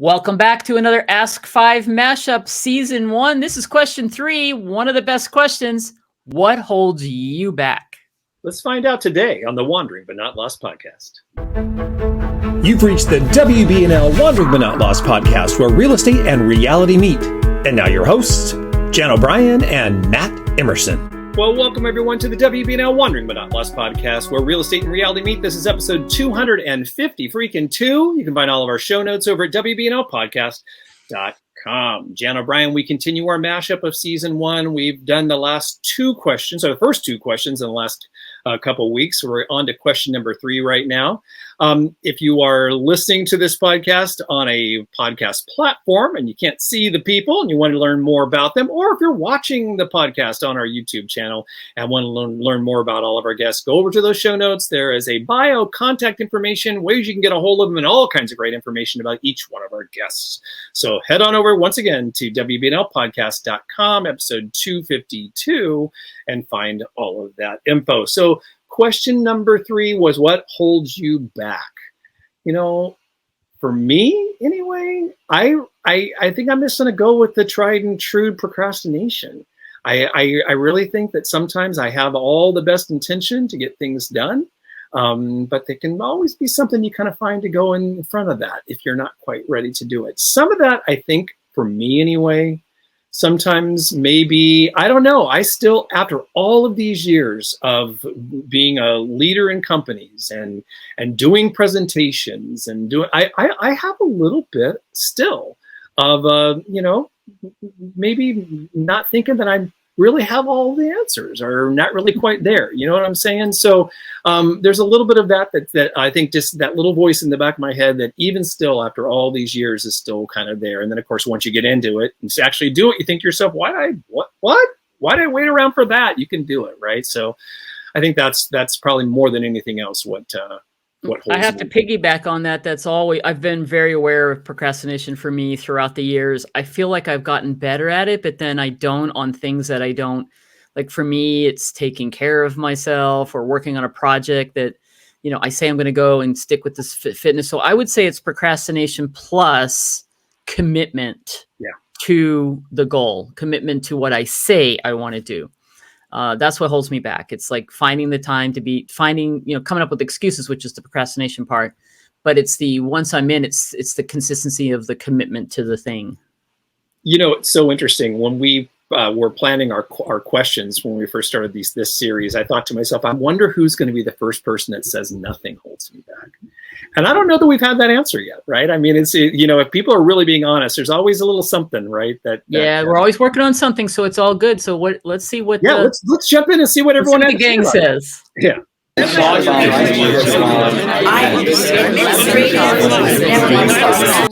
Welcome back to another Ask 5 mashup, Season 1. This is question 3, one of the best questions. What holds you back? Let's find out today on the Wandering But Not Lost podcast. You've reached the WB&L Wandering But Not Lost podcast, where real estate and reality meet. And now your hosts, Jan O'Brien and Matt Emerson. Well, welcome everyone to the WB&L Wandering But Not Lost podcast, where real estate and reality meet. This is episode 250, freaking 2. You can find all of our show notes over at WBNLpodcast.com. Jan O'Brien, we continue our mashup of season 1. We've done the last 2 questions, or the first 2 questions in the last couple of weeks. We're on to question number 3 right now. If you are listening to this podcast on a podcast platform and you can't see the people and you want to learn more about them, or if you're watching the podcast on our YouTube channel and want to learn more about all of our guests, go over to those show notes. There is a bio, contact information, ways you can get a hold of them, and all kinds of great information about each one of our guests. So head on over once again to WBNLpodcast.com, episode 252, and find all of that info. So question number 3 was, what holds you back? You know, for me anyway, I think I'm just going to go with the tried and true procrastination. I really think that sometimes I have all the best intention to get things done, but there can always be something you kind of find to go in front of that if you're not quite ready to do it. Some of that, I think, for me anyway, sometimes maybe, I don't know, I still, after all of these years of being a leader in companies and doing presentations and doing, I have a little bit still of, maybe not thinking that I really have all the answers, or not really quite there. You know what I'm saying? So there's a little bit of that I think, just that little voice in the back of my head that even still after all these years is still kind of there. And then of course, once you get into it and actually do it, you think to yourself, why did I wait around for that? You can do it, right? So I think that's probably more than anything else what I have to piggyback on that. That's always, I've been very aware of procrastination for me throughout the years. I feel like I've gotten better at it, but then I don't on things that I don't like. For me, it's taking care of myself or working on a project that, I say I'm going to go and stick with this fitness. So I would say it's procrastination plus commitment to the goal, commitment to what I say I want to do. That's what holds me back. It's like finding the time to coming up with excuses, which is the procrastination part. But it's once I'm in, it's the consistency of the commitment to the thing. It's so interesting. When we were planning our questions, when we first started this series, I thought to myself, I wonder who's going to be the first person that says nothing holds me back. And I don't know that we've had that answer yet, right? I mean, it's, if people are really being honest, there's always a little something, right? We're always working on something, so it's all good. So let's see what. Yeah, let's jump in and see what everyone the gang says. Yeah.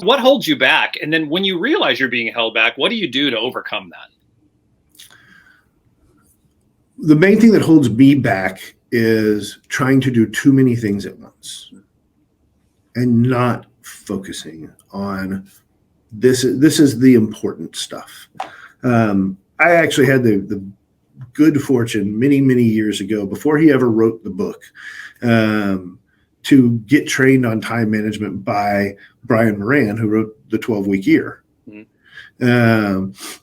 What holds you back? And then when you realize you're being held back, what do you do to overcome that? The main thing that holds me back is trying to do too many things at once and not focusing on this. This is the important stuff. I actually had the good fortune many, many years ago, before he ever wrote the book, to get trained on time management by Brian Moran, who wrote the 12-week year.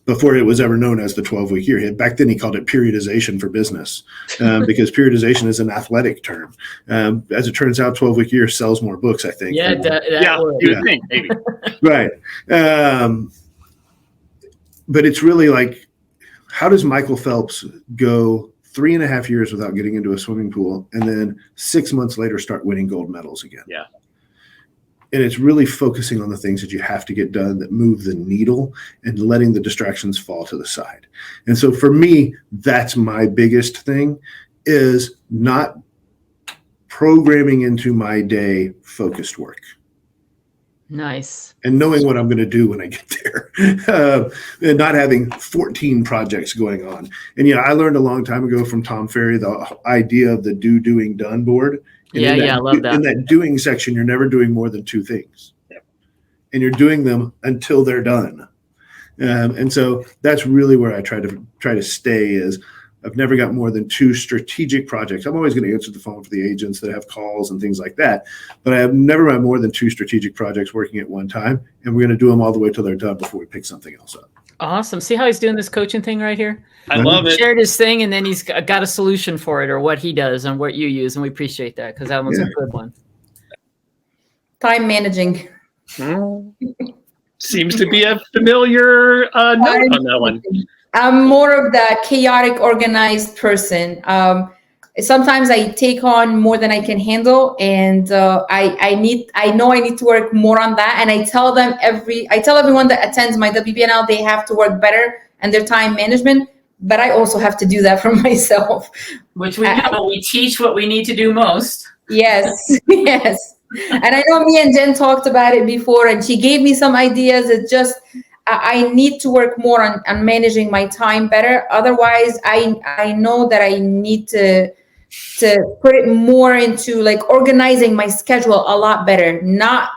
Before it was ever known as the 12-week year. Back then he called it periodization for business, because periodization is an athletic term. As it turns out, 12-week year sells more books, I think. You would think, maybe. Right. But it's really like, how does Michael Phelps go 3.5 years without getting into a swimming pool and then 6 months later start winning gold medals again? Yeah. And it's really focusing on the things that you have to get done that move the needle and letting the distractions fall to the side. And so for me, that's my biggest thing, is not programming into my day focused work. Nice. And knowing what I'm going to do when I get there, and not having 14 projects going on. And, I learned a long time ago from Tom Ferry, the idea of the doing, done board. And I love that. In that doing section, you're never doing more than 2 things. Yep. And you're doing them until they're done. And so that's really where I try to stay, is I've never got more than 2 strategic projects. I'm always going to answer the phone for the agents that have calls and things like that, but I have never had more than 2 strategic projects working at one time, and we're going to do them all the way till they're done before we pick something else up. Awesome. See how he's doing this coaching thing right here? I love it. Shared his thing, and then he's got a solution for it, or what he does and what you use, and we appreciate that because that one's a good one. Time managing. Seems to be a familiar note on that one. I'm more of the chaotic, organized person. Sometimes I take on more than I can handle, and I know I need to work more on that. And I tell everyone that attends my WBNL they have to work better and their time management. But I also have to do that for myself. Which we know. We teach what we need to do most. Yes, yes. And I know me and Jen talked about it before, and she gave me some ideas. It's just I need to work more on managing my time better. Otherwise, I know that I need to put it more into like organizing my schedule a lot better, not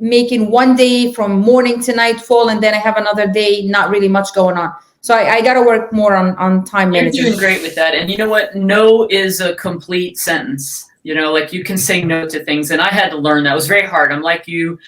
making one day from morning to nightfall, and then I have another day, not really much going on. So I got to work more on time management. You're doing great with that. And you know what? No is a complete sentence. You know, like you can say no to things. And I had to learn that. It was very hard. I'm like you.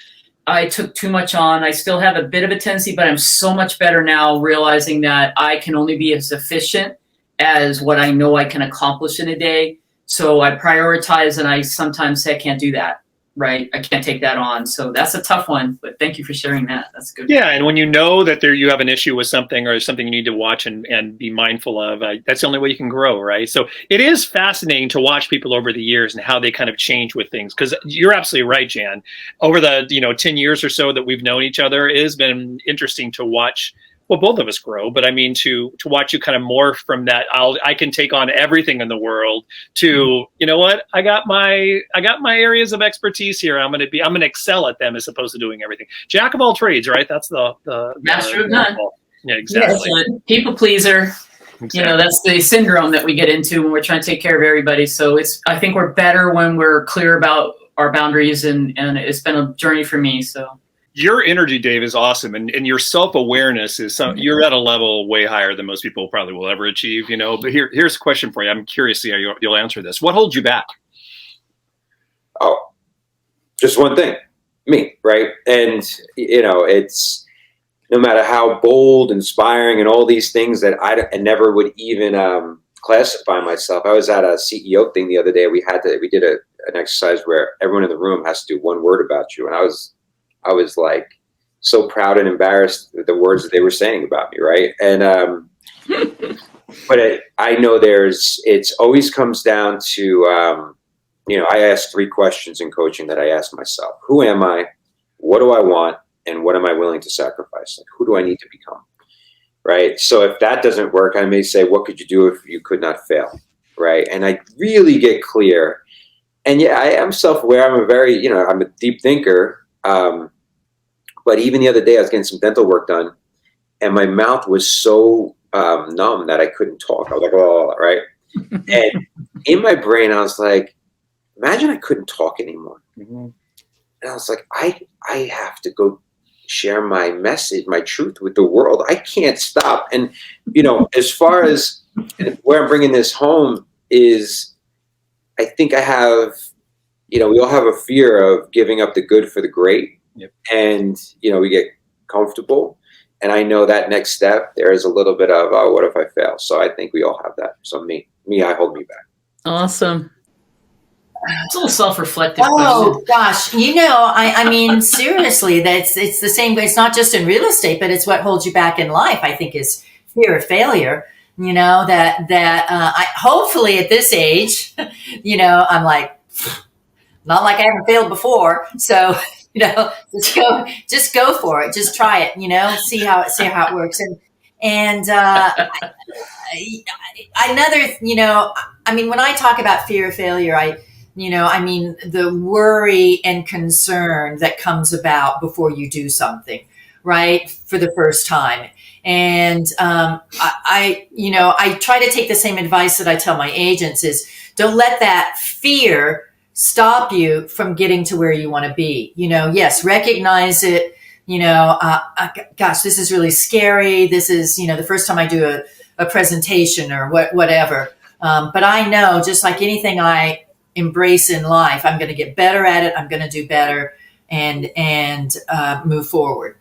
I took too much on. I still have a bit of a tendency, but I'm so much better now realizing that I can only be as efficient as what I know I can accomplish in a day. So I prioritize, and I sometimes say I can't do that. Right. I can't take that on. So that's a tough one, but thank you for sharing that. That's good. Yeah. And when you know that you have an issue with something or something you need to watch and be mindful of, that's the only way you can grow. Right. So it is fascinating to watch people over the years and how they kind of change with things. Because you're absolutely right, Jan. Over the 10 years or so that we've known each other, it has been interesting to watch. Well, both of us grow, but I mean to watch you kind of morph from that I can take on everything in the world to, you know what, I got my areas of expertise here. I'm gonna excel at them as opposed to doing everything. Jack of all trades, right? That's the master of none. Yeah, exactly. Yes, people pleaser. Exactly. You know, that's the syndrome that we get into when we're trying to take care of everybody. So I think we're better when we're clear about our boundaries, and it's been a journey for me. So. Your energy, Dave, is awesome, and your self-awareness is you're at a level way higher than most people probably will ever achieve. But here's a question for you. I'm curious to see how you'll answer this. What holds you back? Oh, just one thing, me, right? And it's no matter how bold, inspiring, and all these things that I never would even classify myself. I was at a CEO thing the other day. We did an exercise where everyone in the room has to do one word about you, and I was like so proud and embarrassed with the words that they were saying about me. Right. And, but I know it's always comes down to, I ask 3 questions in coaching that I ask myself. Who am I? What do I want? And what am I willing to sacrifice? Like, who do I need to become? Right. So if that doesn't work, I may say, what could you do if you could not fail? Right. And I really get clear. And yeah, I am self-aware. I'm a deep thinker. But even the other day, I was getting some dental work done, and my mouth was so numb that I couldn't talk. I was like, oh, right. And in my brain, I was like, imagine I couldn't talk anymore. Mm-hmm. And I was like, I have to go share my message, my truth with the world. I can't stop. And, as far as where I'm bringing this home is, I think I have, we all have a fear of giving up the good for the great. Yep. And, we get comfortable. And I know that next step, there is a little bit of, oh, what if I fail? So I think we all have that. So I hold me back. Awesome. It's a little self-reflective. Oh, gosh. I mean, seriously, it's the same way. It's not just in real estate, but it's what holds you back in life, I think, is fear of failure. I hopefully at this age, I'm like, not like I haven't failed before. So, just go for it. Just try it, see how it works. And when I talk about fear of failure, I mean the worry and concern that comes about before you do something, right? For the first time. And I try to take the same advice that I tell my agents is don't let that fear stop you from getting to where you want to be. Yes, recognize it. Gosh, this is really scary. This is, the first time I do a presentation or whatever. But I know, just like anything I embrace in life, I'm going to get better at it. I'm going to do better and move forward.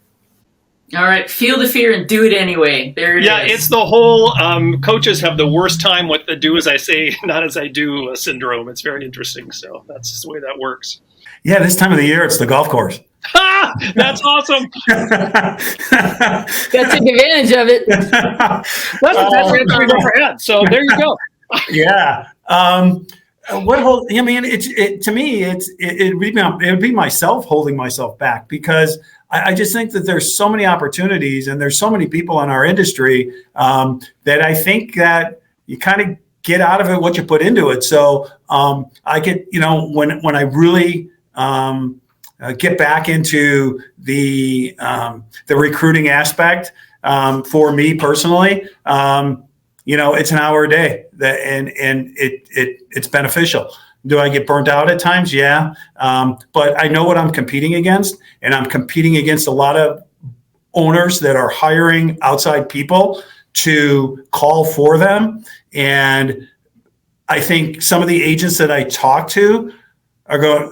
All right, feel the fear and do it anyway. There it is. Yeah, it's the whole coaches have the worst time with the do as I say, not as I do syndrome. It's very interesting. So that's just the way that works. Yeah, this time of the year, it's the golf course. That's awesome. Gotta take advantage of it. That's the best answer we've ever had. So there you go. Yeah. I mean, to me, it would be myself holding myself back, because I just think that there's so many opportunities and there's so many people in our industry that I think that you kind of get out of it what you put into it. So I get, when I really get back into the recruiting aspect for me personally, it's an hour a day and it's beneficial. Do I get burnt out at times? Yeah. But I know what I'm competing against, and I'm competing against a lot of owners that are hiring outside people to call for them. And I think some of the agents that I talk to are going,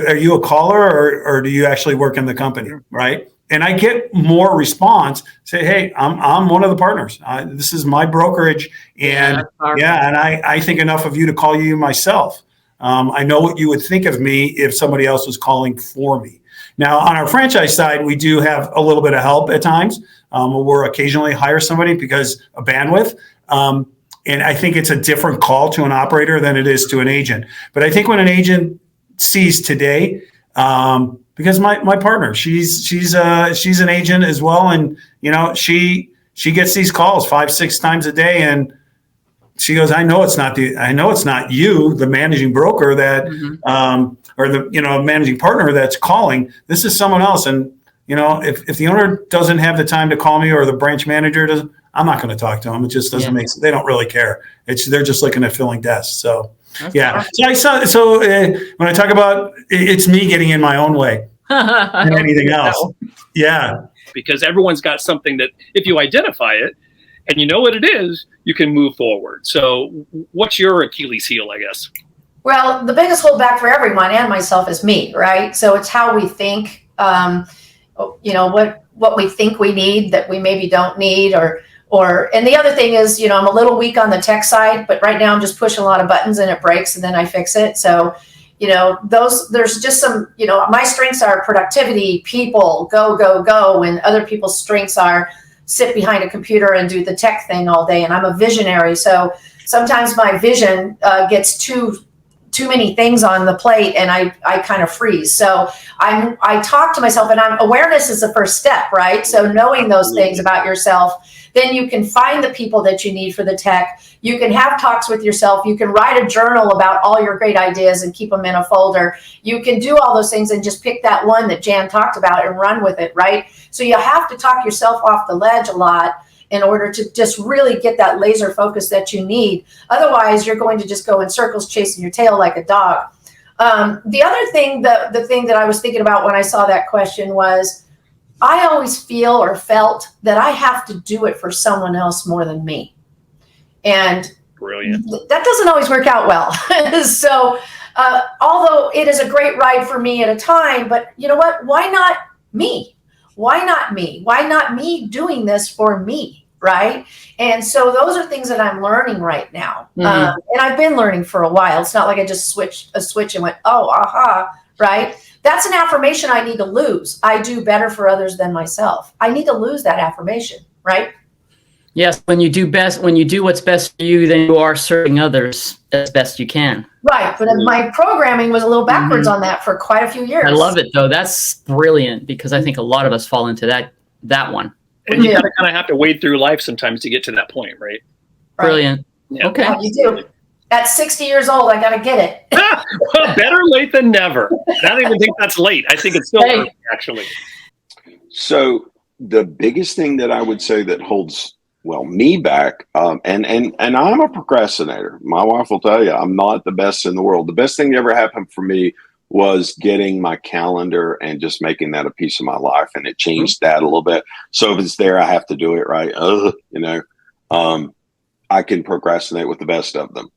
are you a caller or do you actually work in the company? Right. And I get more response, say, hey, I'm one of the partners. This is my brokerage. And and I think enough of you to call you myself. I know what you would think of me if somebody else was calling for me. Now, on our franchise side, we do have a little bit of help at times. We'll occasionally hire somebody because of bandwidth. And I think it's a different call to an operator than it is to an agent. But I think when an agent sees today, because my partner, she's an agent as well, and she gets these calls 5-6 times a day, and she goes, I know it's not you, the managing broker that or the managing partner that's calling. This is someone else, and if the owner doesn't have the time to call me or the branch manager doesn't, I'm not going to talk to them. It just doesn't make sense. They don't really care. They're just looking at filling desks. So. Yeah. So when I talk about it's me getting in my own way than anything else. Yeah. Because everyone's got something that if you identify it and you know what it is, you can move forward. So what's your Achilles heel, I guess? Well, the biggest holdback for everyone and myself is me, right? So it's how we think, what we think we need that we maybe don't need, and the other thing is, I'm a little weak on the tech side, but right now I'm just pushing a lot of buttons and it breaks and then I fix it. So, there's just some, my strengths are productivity, people, go, and other people's strengths are sit behind a computer and do the tech thing all day. And I'm a visionary. So sometimes my vision gets too many things on the plate and I kind of freeze. So I talk to myself, and awareness is the first step, right? So knowing those things about yourself, then you can find the people that you need for the tech. You can have talks with yourself. You can write a journal about all your great ideas and keep them in a folder. You can do all those things and just pick that one that Jan talked about and run with it, right? So you have to talk yourself off the ledge a lot in order to just really get that laser focus that you need. Otherwise, you're going to just go in circles chasing your tail like a dog. The other thing, the thing that I was thinking about when I saw that question was, I always feel or felt that I have to do it for someone else more than me. And brilliant. That doesn't always work out well. So although it is a great ride for me at a time, but you know what? Why not me? Why not me? Why not me doing this for me? Right. And so those are things that I'm learning right now. And I've been learning for a while. It's not like I just switched a switch and went, oh, aha. Right. That's an affirmation I need to lose. I do better for others than myself. I need to lose that affirmation. Right. Yes. When you do what's best for you, then you are serving others as best you can. Right. But my programming was a little backwards on that for quite a few years. I love it, though. That's brilliant, because I think a lot of us fall into that one. And you kind of have to wade through life sometimes to get to that point, right? Brilliant. Yeah. Okay. Yeah, you do. At 60 years old, I got to get it. Well, better late than never. I don't even think that's late. I think it's still early, actually. So the biggest thing that I would say that holds me back, and I'm a procrastinator. My wife will tell you I'm not the best in the world. The best thing that ever happened for me was getting my calendar and just making that a piece of my life, and it changed that a little bit. So if it's there, I have to do it, right? I can procrastinate with the best of them.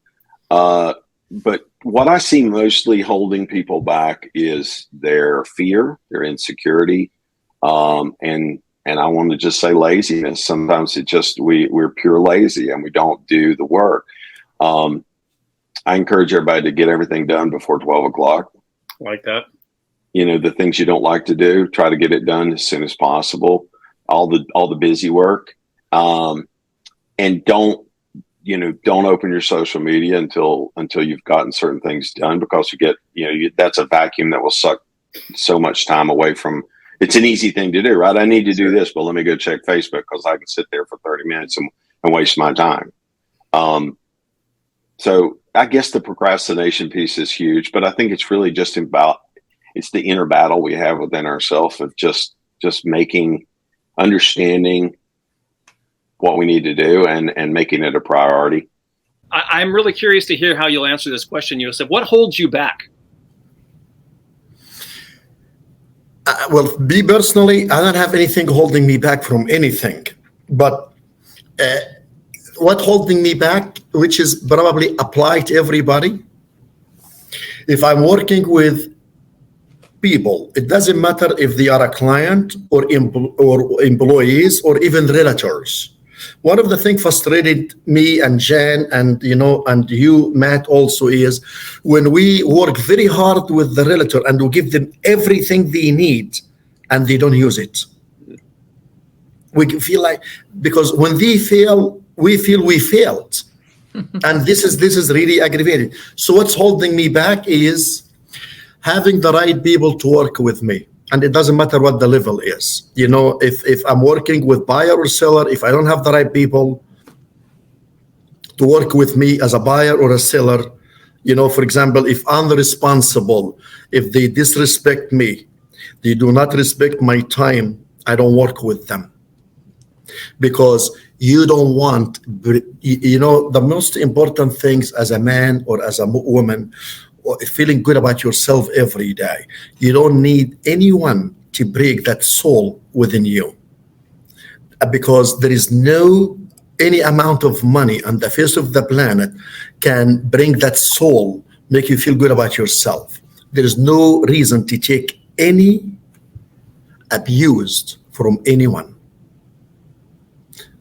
But what I see mostly holding people back is their fear, their insecurity, and I want to just say laziness. Sometimes we're pure lazy and we don't do the work. I encourage everybody to get everything done before 12 o'clock. Like that. The things you don't like to do, try to get it done as soon as possible. All the busy work, and don't open your social media until you've gotten certain things done, because that's a vacuum that will suck so much time away from. It's an easy thing to do, right? I need to do this, but let me go check Facebook because I can sit there for 30 minutes and waste my time. So I guess the procrastination piece is huge, but I think it's really just it's the inner battle we have within ourselves of just understanding what we need to do and making it a priority. I'm really curious to hear how you'll answer this question, Youssef. What holds you back? Well, me personally, I don't have anything holding me back from anything. But what holding me back, which is probably applied to everybody, if I'm working with people, it doesn't matter if they are a client or employees or even realtors. One of the things frustrated me and Jen and you, Matt, also is when we work very hard with the realtor and we give them everything they need and they don't use it. We feel like, because when they fail, we feel we failed. And this is really aggravating. So what's holding me back is having the right people to work with me. And it doesn't matter what the level is. If I'm working with buyer or seller, if I don't have the right people to work with me as a buyer or a seller, for example, if I'm the responsible, if they disrespect me, they do not respect my time, I don't work with them. Because you don't want, the most important things as a man or as a woman, feeling good about yourself every day. You don't need anyone to break that soul within you, because there is any amount of money on the face of the planet can bring that soul, make you feel good about yourself. There is no reason to take any abuse from anyone.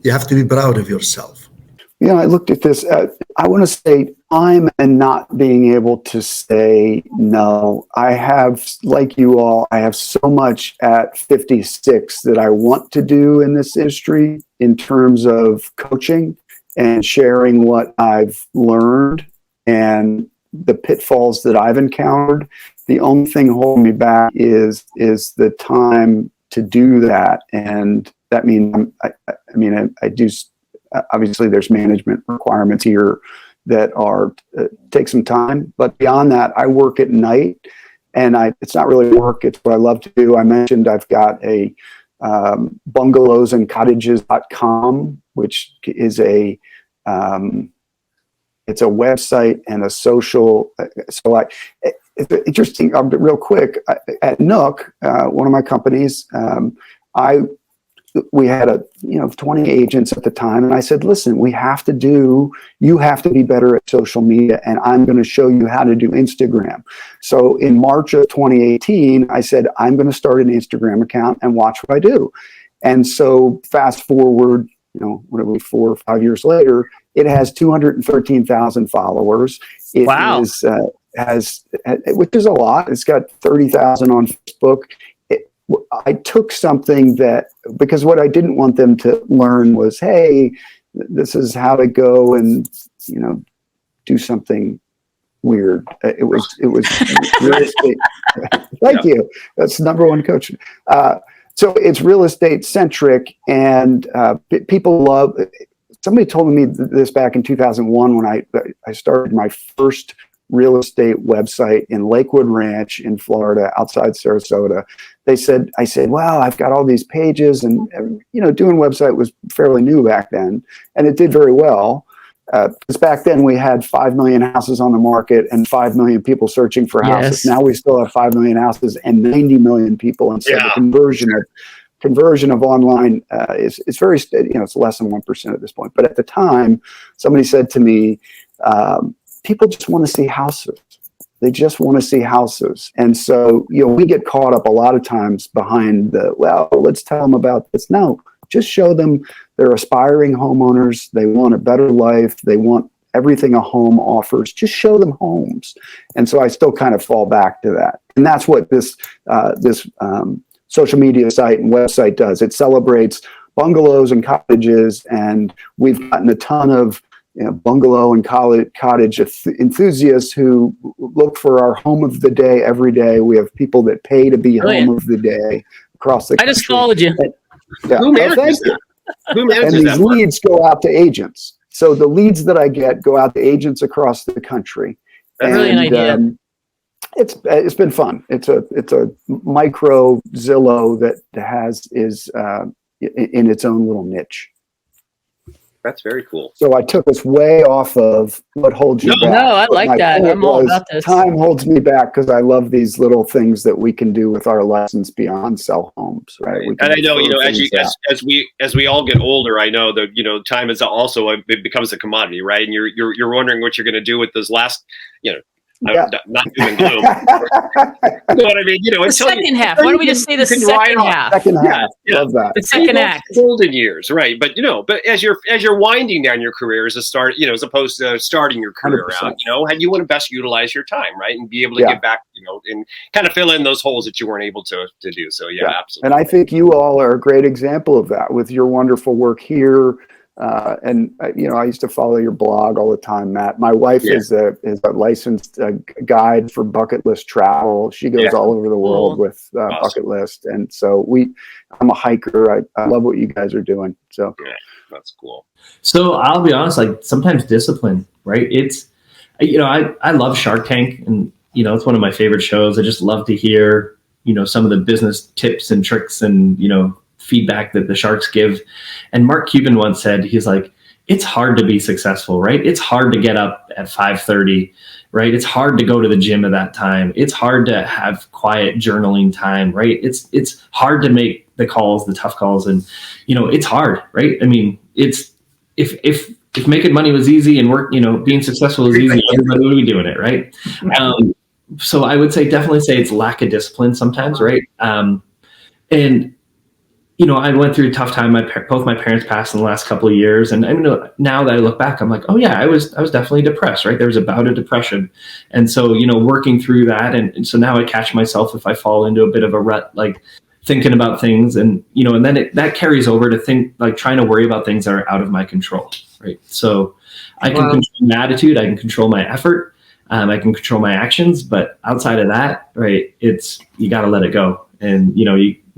You have to be proud of yourself. I looked at this. I want to say I'm and not being able to say no. I have, like you all, I have so much at 56 that I want to do in this industry in terms of coaching and sharing what I've learned and the pitfalls that I've encountered. The only thing holding me back is the time to do that. And that means, I do. Obviously, there's management requirements here that are take some time. But beyond that, I work at night, and it's not really work. It's what I love to do. I mentioned I've got a bungalowsandcottages.com, which is it's a website and a social. So it's interesting. Real quick, at Nook, one of my companies, we had 20 agents at the time. And I said, listen, you have to be better at social media, and I'm going to show you how to do Instagram. So in March of 2018, I said, I'm going to start an Instagram account and watch what I do. And so fast forward, 4 or 5 years later, it has 213,000 followers. It wow. Which is a lot. It's got 30,000 on Facebook. I took something because what I didn't want them to learn was, hey, this is how to go and, do something weird. It was real estate. Thank you. That's number one coach. So it's real estate centric, and people love. Somebody told me this back in 2001 when I started my first real estate website in Lakewood Ranch in Florida, outside Sarasota. I said, wow, I've got all these pages, and doing website was fairly new back then, and it did very well. Because back then we had 5 million houses on the market and 5 million people searching for houses. Yes. Now we still have 5 million houses and 90 million people, and so the conversion of conversion of online is very steady. It's less than 1% at this point. But at the time, somebody said to me, people just want to see houses. They just want to see houses. And so, we get caught up a lot of times behind let's tell them about this. No, just show them they're aspiring homeowners. They want a better life. They want everything a home offers. Just show them homes. And so I still kind of fall back to that. And that's what this social media site and website does. It celebrates bungalows and cottages. And we've gotten a ton of bungalow and cottage enthusiasts who look for our home of the day every day. We have people that pay to be home of the day across the country. I just followed you. Yeah. Who manages that? Who manages and that? These leads go out to agents. So the leads that I get go out to agents across the country. That's really an idea. It's been fun. It's a micro Zillow that is in its own little niche. That's very cool. So I took us way off of what holds you back. No, I like that. I'm all about this. Time holds me back because I love these little things that we can do with our license beyond sell homes, right? And I know, as we all get older, I know that time is also it becomes a commodity, right? And you're wondering what you're going to do with those last, not doom and gloom. You know what I mean? The second half. Why don't we just say the second half? Second half. Love that. The second act. Golden years, right? But as you're winding down your career as opposed to starting your career 100%. out, and you want to best utilize your time, right, and be able to give back, and kind of fill in those holes that you weren't able to do. So absolutely. And I think you all are a great example of that with your wonderful work here. I used to follow your blog all the time, Matt. My wife is a licensed guide for bucket list travel. She goes all over the world with bucket list. And so I'm a hiker. I love what you guys are doing. So that's cool. So I'll be honest, like sometimes discipline, right? It's, I love Shark Tank and, it's one of my favorite shows. I just love to hear, some of the business tips and tricks and, feedback that the sharks give. And Mark Cuban once said, he's like, it's hard to be successful, right? It's hard to get up at 5:30, right? It's hard to go to the gym at that time. It's hard to have quiet journaling time, right? It's hard to make the calls, the tough calls. And, it's hard, right? I mean, it's, if making money was easy and work, being successful is easy, everybody would be doing it, right? So I would definitely say it's lack of discipline sometimes, right? And I went through a tough time. Both my parents passed in the last couple of years. And now that I look back, I'm like, oh yeah, I was definitely depressed, right? There was a bout of depression. And so, working through that. And so now I catch myself if I fall into a bit of a rut, like thinking about things and, and then that carries over to trying to worry about things that are out of my control, right? So I can control my attitude. I can control my effort. I can control my actions, but outside of that, right, you got to let it go. And,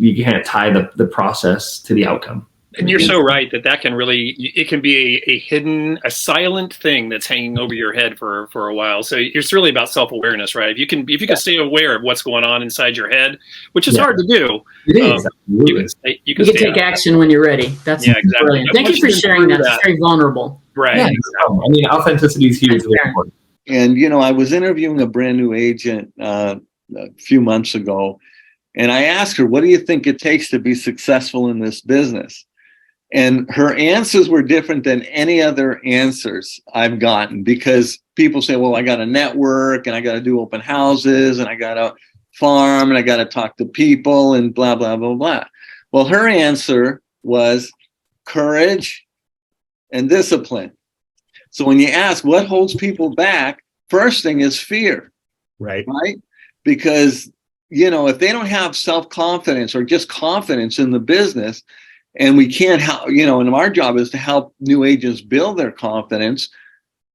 you can't tie the process to the outcome. And you're so right that can really, it can be a hidden, a silent thing that's hanging over your head for a while. So it's really about self-awareness, right? If you can stay aware of what's going on inside your head, which is hard to do. It is. You can take action when you're ready. That's exactly. Brilliant. Thank you for sharing that. It's very vulnerable. Right. Yeah, I mean, authenticity is huge. And, I was interviewing a brand new agent a few months ago. And I asked her, what do you think it takes to be successful in this business? And her answers were different than any other answers I've gotten, because people say, well, I got to network and I got to do open houses and I got to farm and I got to talk to people and blah, blah, blah, blah. Well, her answer was courage and discipline. So when you ask what holds people back, first thing is fear. Right. Because if they don't have self-confidence or just confidence in the business, and we can't help, and our job is to help new agents build their confidence,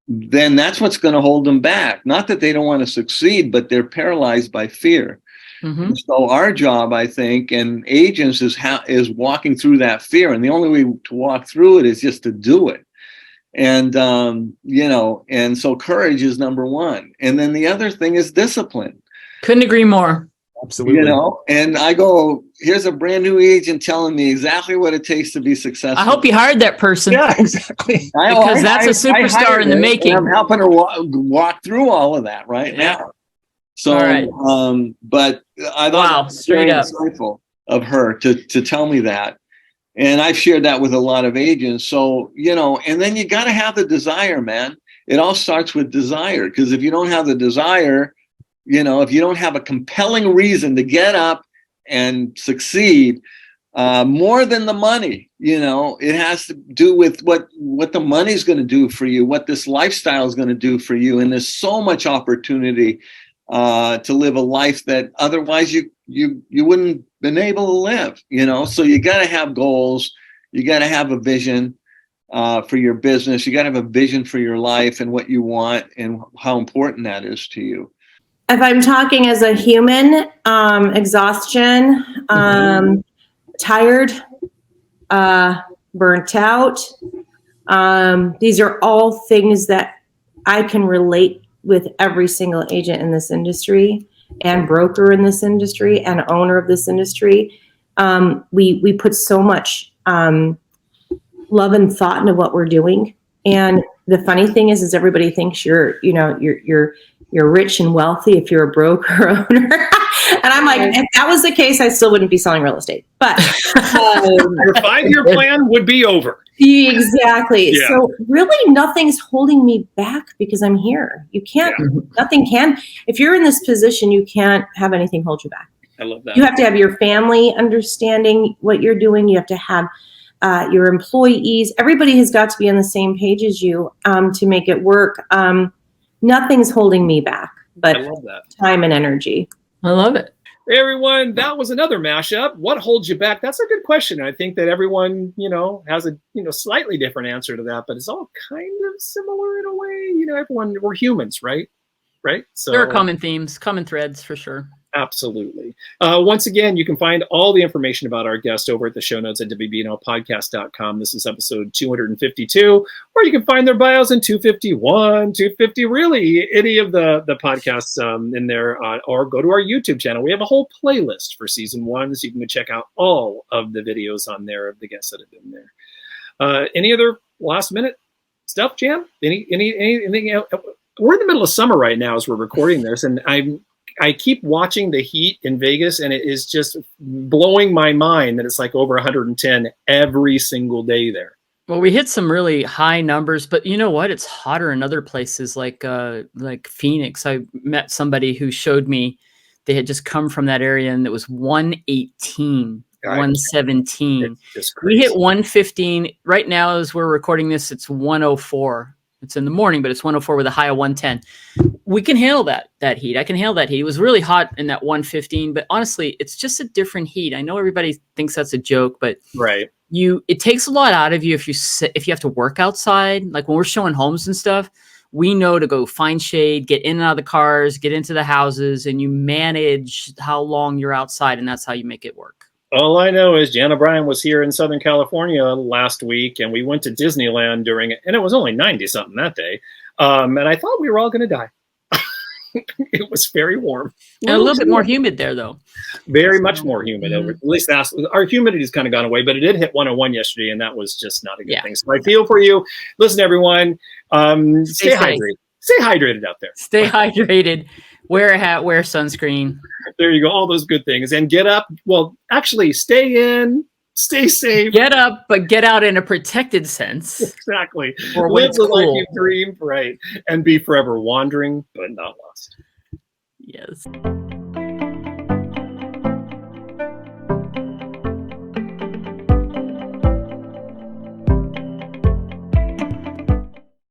then that's what's going to hold them back. Not that they don't want to succeed, but they're paralyzed by fear. Mm-hmm. So our job, I think, and agents is walking through that fear. And the only way to walk through it is just to do it. And, and so courage is number one. And then the other thing is discipline. Couldn't agree more. Absolutely. And I go, here's a brand new agent telling me exactly what it takes to be successful. I hope you hired that person. Yeah, exactly. Because that's a superstar in the making. I'm helping her walk through all of that now. So, all right. But I thought straight up. insightful. of her to tell me that. And I've shared that with a lot of agents. So, and then you got to have the desire, man. It all starts with desire, because if you don't have the desire, if you don't have a compelling reason to get up and succeed, more than the money, it has to do with what the money's going to do for you, what this lifestyle is going to do for you. And there's so much opportunity to live a life that otherwise you wouldn't been able to live, so you got to have goals. You got to have a vision for your business. You got to have a vision for your life and what you want and how important that is to you. If I'm talking as a human, exhaustion, tired, burnt out. These are all things that I can relate with every single agent in this industry and broker in this industry and owner of this industry. We put so much love and thought into what we're doing. And the funny thing is everybody thinks you're rich and wealthy if you're a broker owner. And I'm like, if that was the case, I still wouldn't be selling real estate. But your 5-year plan would be over. Exactly. Yeah. So really nothing's holding me back because I'm here. You can't, nothing can. If you're in this position, you can't have anything hold you back. I love that. You have to have your family understanding what you're doing. You have to have your employees. Everybody has got to be on the same page as you to make it work. Nothing's holding me back, but I love that. Time and energy. I love it. Hey everyone, that was another mashup. What holds you back? That's a good question. I think that everyone, has a slightly different answer to that, but it's all kind of similar in a way. Everyone, we're humans, right? Right. So there are common themes, common threads for sure. Absolutely. Once again, you can find all the information about our guest over at the show notes at WBNLpodcast.com. This is episode 252, or you can find their bios in 251, 250, really any of the podcasts in there, or go to our YouTube channel. We have a whole playlist for season 1, so you can go check out all of the videos on there of the guests that have been there. Any other last minute stuff, Jan? Anything else? We're in the middle of summer right now as we're recording this, and I keep watching the heat in Vegas, and it is just blowing my mind that it's like over 110 every single day there. Well, we hit some really high numbers, but you know what? It's hotter in other places like Phoenix. I met somebody who showed me they had just come from that area, and it was 118, 117. We hit 115. Right now, as we're recording this, it's 104. It's in the morning, but it's 104 with a high of 110. We can handle that heat. I can handle that heat. It was really hot in that 115, but honestly, it's just a different heat. I know everybody thinks that's a joke, but right. It takes a lot out of you if you have to work outside. Like when we're showing homes and stuff, we know to go find shade, get in and out of the cars, get into the houses, and you manage how long you're outside, and that's how you make it work. All I know is Jan O'Brien was here in Southern California last week, and we went to Disneyland during it, and it was only 90-something that day. And I thought we were all going to die. It was very warm. And a little bit more humid there, though. Very much more humid. At least our humidity's kind of gone away, but it did hit 101 yesterday, and that was just not a good thing. So I feel for you. Listen, everyone, stay hydrated. Stay hydrated out there. Stay hydrated. Wear a hat, wear sunscreen. There you go. All those good things. And get up. Well, actually, stay in. Stay safe. Get up, but get out in a protected sense. Exactly. Or live the cool. life you dreamed, right? And be forever wandering, but not lost. Yes.